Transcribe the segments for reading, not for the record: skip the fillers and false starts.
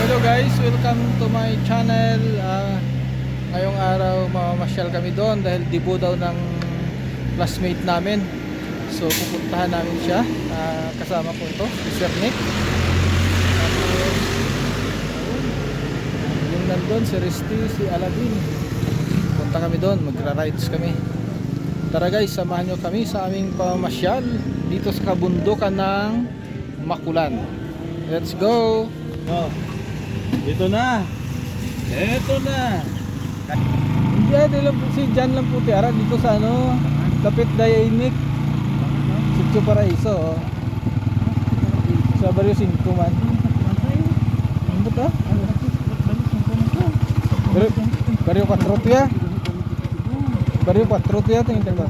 Hello guys, welcome to my channel. Ngayong araw mamamasyal kami doon dahil debut daw ng classmate namin. So pupuntahan namin siya. Kasama ko ito, si Sir Nick. Tapos yung nandun, si Risty, si Aladin. Punta kami doon, magra-rides kami. Tara guys, samahan nyo kami sa aming pamamasyal dito sa kabundukan ng Makulan. Let's go! Oh, ito na. Ito na. Hindi, lang po, si Jan lang po tiara dito sa ano, Lapit Dayainik, Sitio Paraiso. Sa Barrio 5 man. Ano ba ito? Barrio 4 ya. Barrio 4 ya, tingin tingin ba?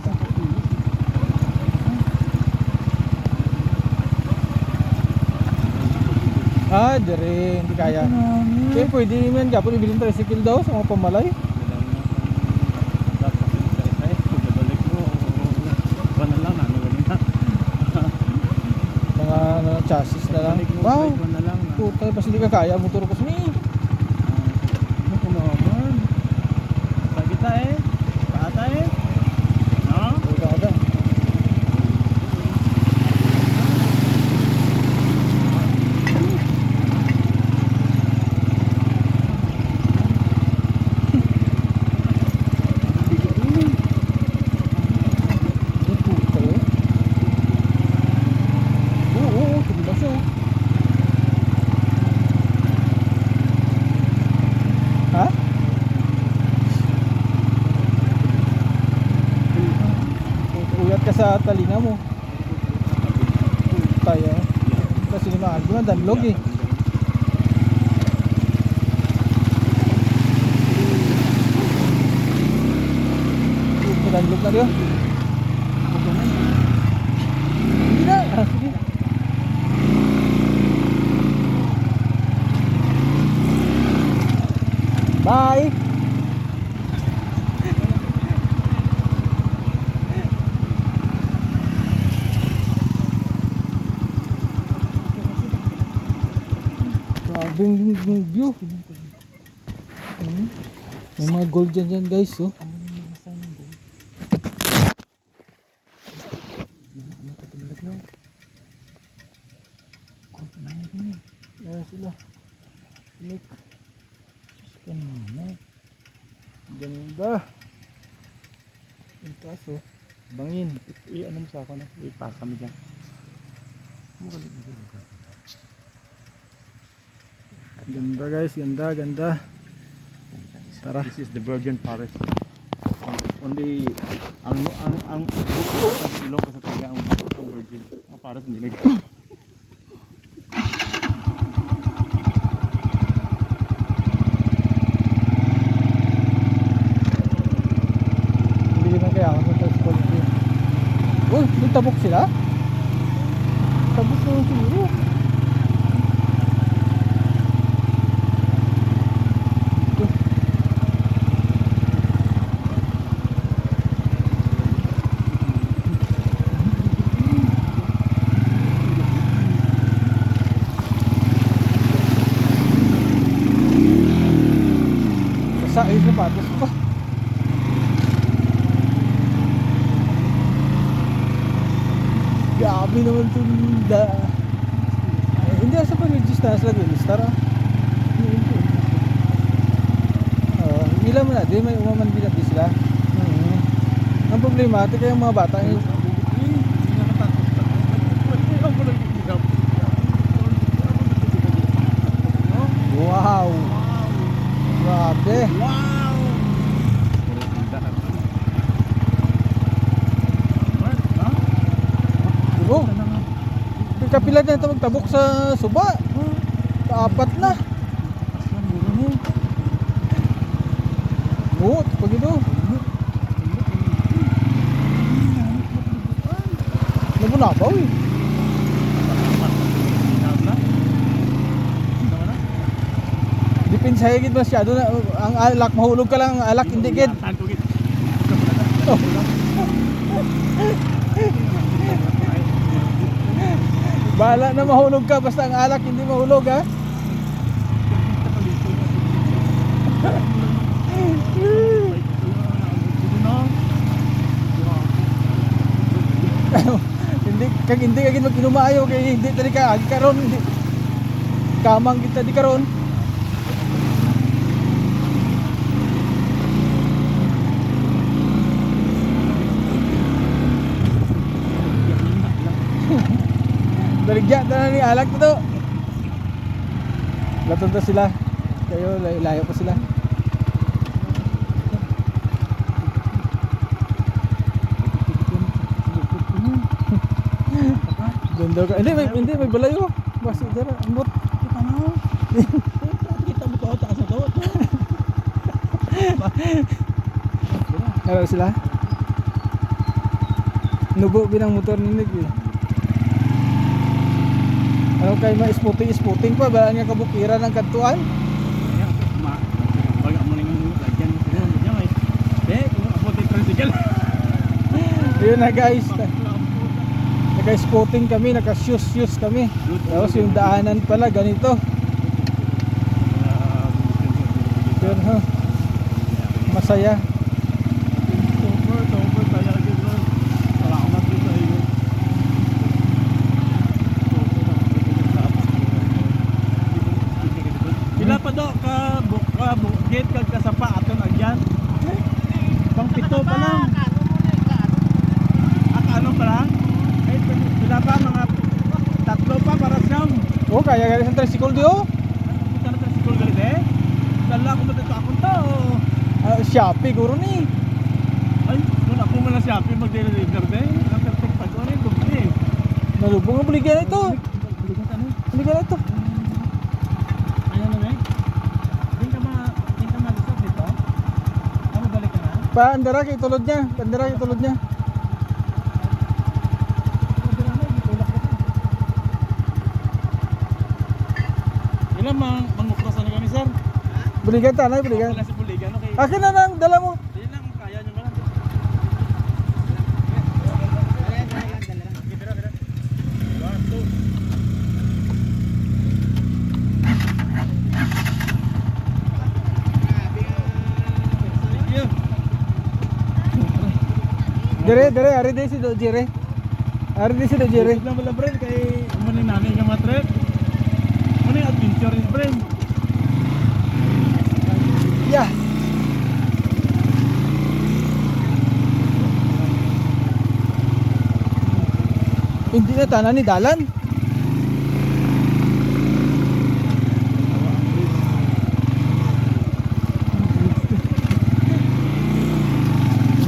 Dere, hindi kaya. Kaya pwede man gapon ibilin tricycle daw sa mga pamalay. Mga ano, chassis na lang. Wow! Puta, pas hindi ka kaya, motor ko sini. Ano naman? Sakit na eh. Paata eh. No? Kada. Ha? Uyat ka sa talinga mo. Tayo. Kasi limaan ko na danlog eh. Danlog na rin. Hindi na. Sige. Bye. Grabing view. May mga gold dyan guys, oh. Ayan sila. Look. Ganda. Yung taas, oh. Bangin. Ano mo sa ako na? Ipa kami dyan. Ganda guys, ganda. Tara. This is the Virgin Forest. Only ang buko sa ilong ko sa taga ang virgin. Ang forest hindi nag. Hindi naman kaya ako sa quality. Uy, may tabok sila? Tabok na yung siguro. Sa ayos na patos ko. Grabe naman itong hindi sa pag-register na sila register ilan mo na di may umaman din natin sila. Ang problematik ay yung mga bata wow grabe oh kapila na ito magtabok sa suba. Kaapat na. Oo, pag ito. Nabunabaw eh. Dipin sa higit masyado na. Ang alak, mahulog ka lang ang alak, hindi gid. Bahala na mahulog ka basta ang alak hindi mahulog ha. kag hindi kag mag-inumayo kay hindi tali ka agi karon hindi kamang kita di karon. Baligya na ni alak to. Laton to sila. Kayo layo pa sila. Dondo ka. Hindi may balayo. Basi dara ambot. Kita mo. Kita mo to taas na to. Ano sila? Nubo binang motor ninig eh. Ano kay ma-spooting pa ba nga kabukiran ng kadtuan? Ya, baga mo ning lagyan mo niya may. Kung abot yung tricycle. Yun na guys. Naka-spotting kami, naka-shoes kami. Tapos yung daanan pala ganito. Pero ha, masaya. Super saya gitu. Salamat dito iyo. Pila pa do ka bukid kag kasapa aton agyan. Pang pito pa lang. Ano pa lang? Ay pila pa mga tatlo pa para siyam. Oh, kaya gali sa tricycle di oh. Punta na sa school galit eh. Dala ko madito akong to. Shopee guro ni. Ay, kung ako man na Shopee mag-deliver de. Ang perfect pag ano yung bumili. Nalubong ang buligyan ito. Balikan ka na. Buligyan ito. Ayan na eh. Hindi ka mag-stop dito? Ano balik ka na? Paandara kay tulod niya. Paandara kay tulod niya. Ilan mangukrosan na kami sir? Buligyan tanay, buligyan. Wala si Buligan, okay? Akin na lang, dala mo. Hindi lang, kaya nyo lang. One, two. Thank you. Dire, ari di si Do Jire. Ari di si Do Jire. Lang wala friend kay umani nani ka matrep. Umani adventure is friend. Yeah. Hindi na tanan ni dalan.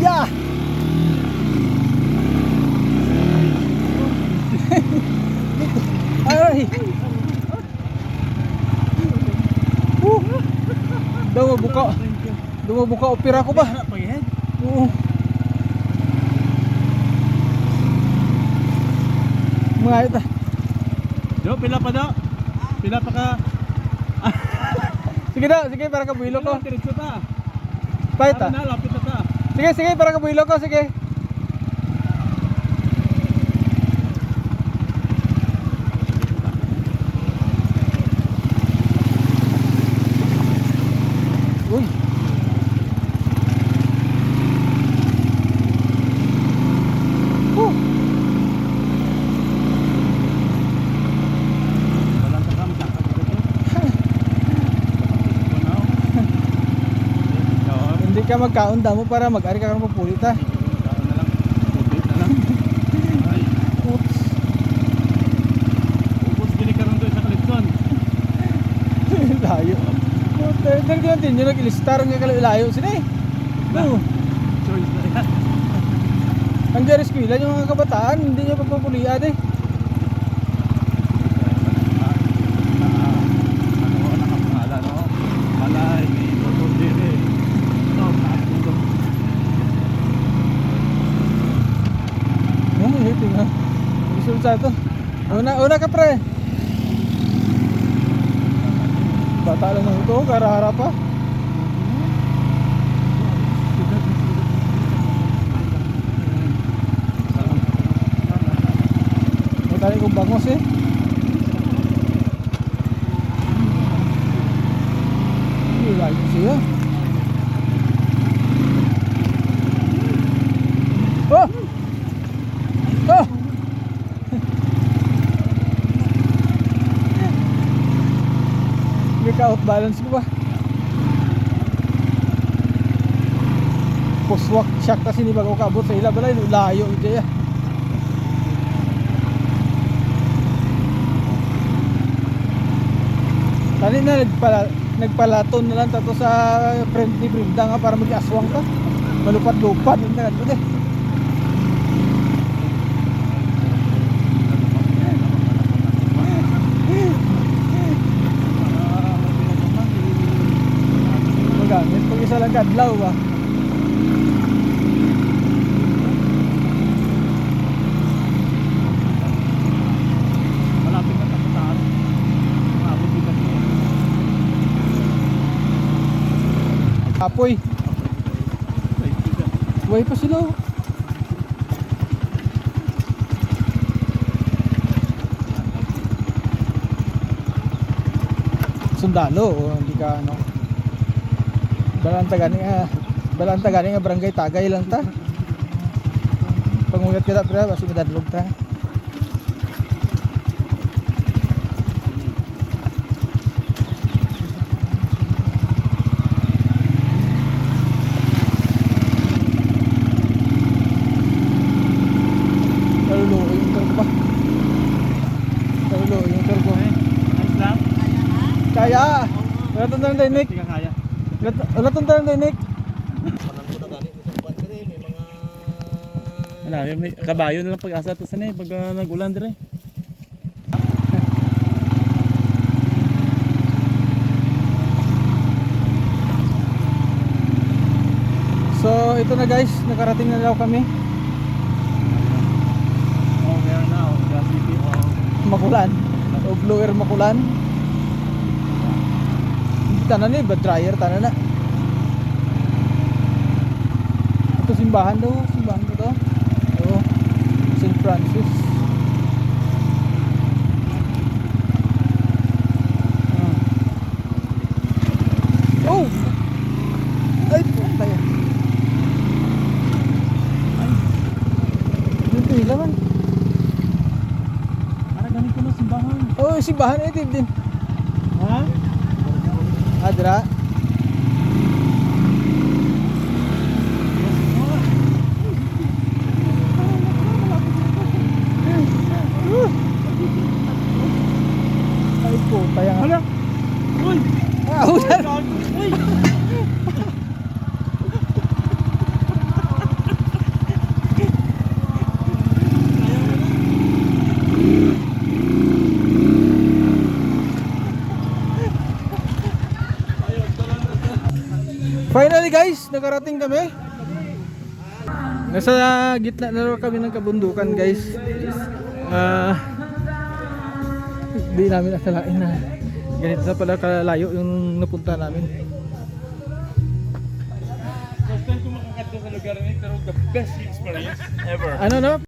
Yeah. Ay. Daw buka. Daw buka opera ko ba? Paghead. Oo. Mga ito. Do pila pa daw. Pila pa ka. Sige daw, sige para kabuilo ko. Diretso ta. Pahit ah. Na lapit na ta. Sige para kabuilo ko, sige. Uy. Walang takam takam dito. Hindi ka magkaunda mo para mag-ari ka ng papulit ha. Oops. Layo. Dahil ko natin yung nag-ilistar nga kalayo sila eh. Oo. Ang diyari eskwela yung mga kabataan, hindi nyo pagpapulian eh. Ano mo hiting ha? Isul sa ito. Una ka pre. Bata lang ng ito, karahara pa. May tali kong bangos eh. Hindi like siya. Oh! Oh! Hindi ka out balance ko ba? Puswak shock kasi ni bago kabot sa ila balay layo ito ya. Tani na nagpalaton na lang tato sa friend ni Brenda nga para mag-aswang ka. Malupad-lupad na ganito eh. Magamit pag isa lang kadlaw ba. Malapit na taputaan. Maabot din kasi. Apoy. Buhay pa sila oh. Sundalo oh, hindi ka ano. Balanta gani nga barangay Tagay lang ta. Pangulat kita pero basi madadlog ta. Talulo yung turbo ba? Talulo yung turbo. Ayos lang. Kaya! Wala tanda ng dinik. Hindi ka kaya. Wala tanda ng dinik. Wala, may kabayo na lang pag-asa to sana pag nag-ulan dire. So ito na guys, nakarating na daw kami. Oh, meron na oh, the city of Makulan. O blower Makulan. Tanan ni bad dryer tanan na. Ito simbahan daw, simbahan ko to. Oh, St. Francis. Oh! Ay, puta yan. Ay. Dito ilaman. para ganito na simbahan. Oh, simbahan ito din. Ha? Adra. Ay po, tayang. Hala. Uy. Ah, ulan. Uy. Finally guys, nakarating kami. Nasa gitna na rin kami ng kabundukan guys. Hindi namin akalain na ganito na pala kalayo yung napunta namin. First time ko makakadto sa lugar ni pero the best experience ever. Ano no?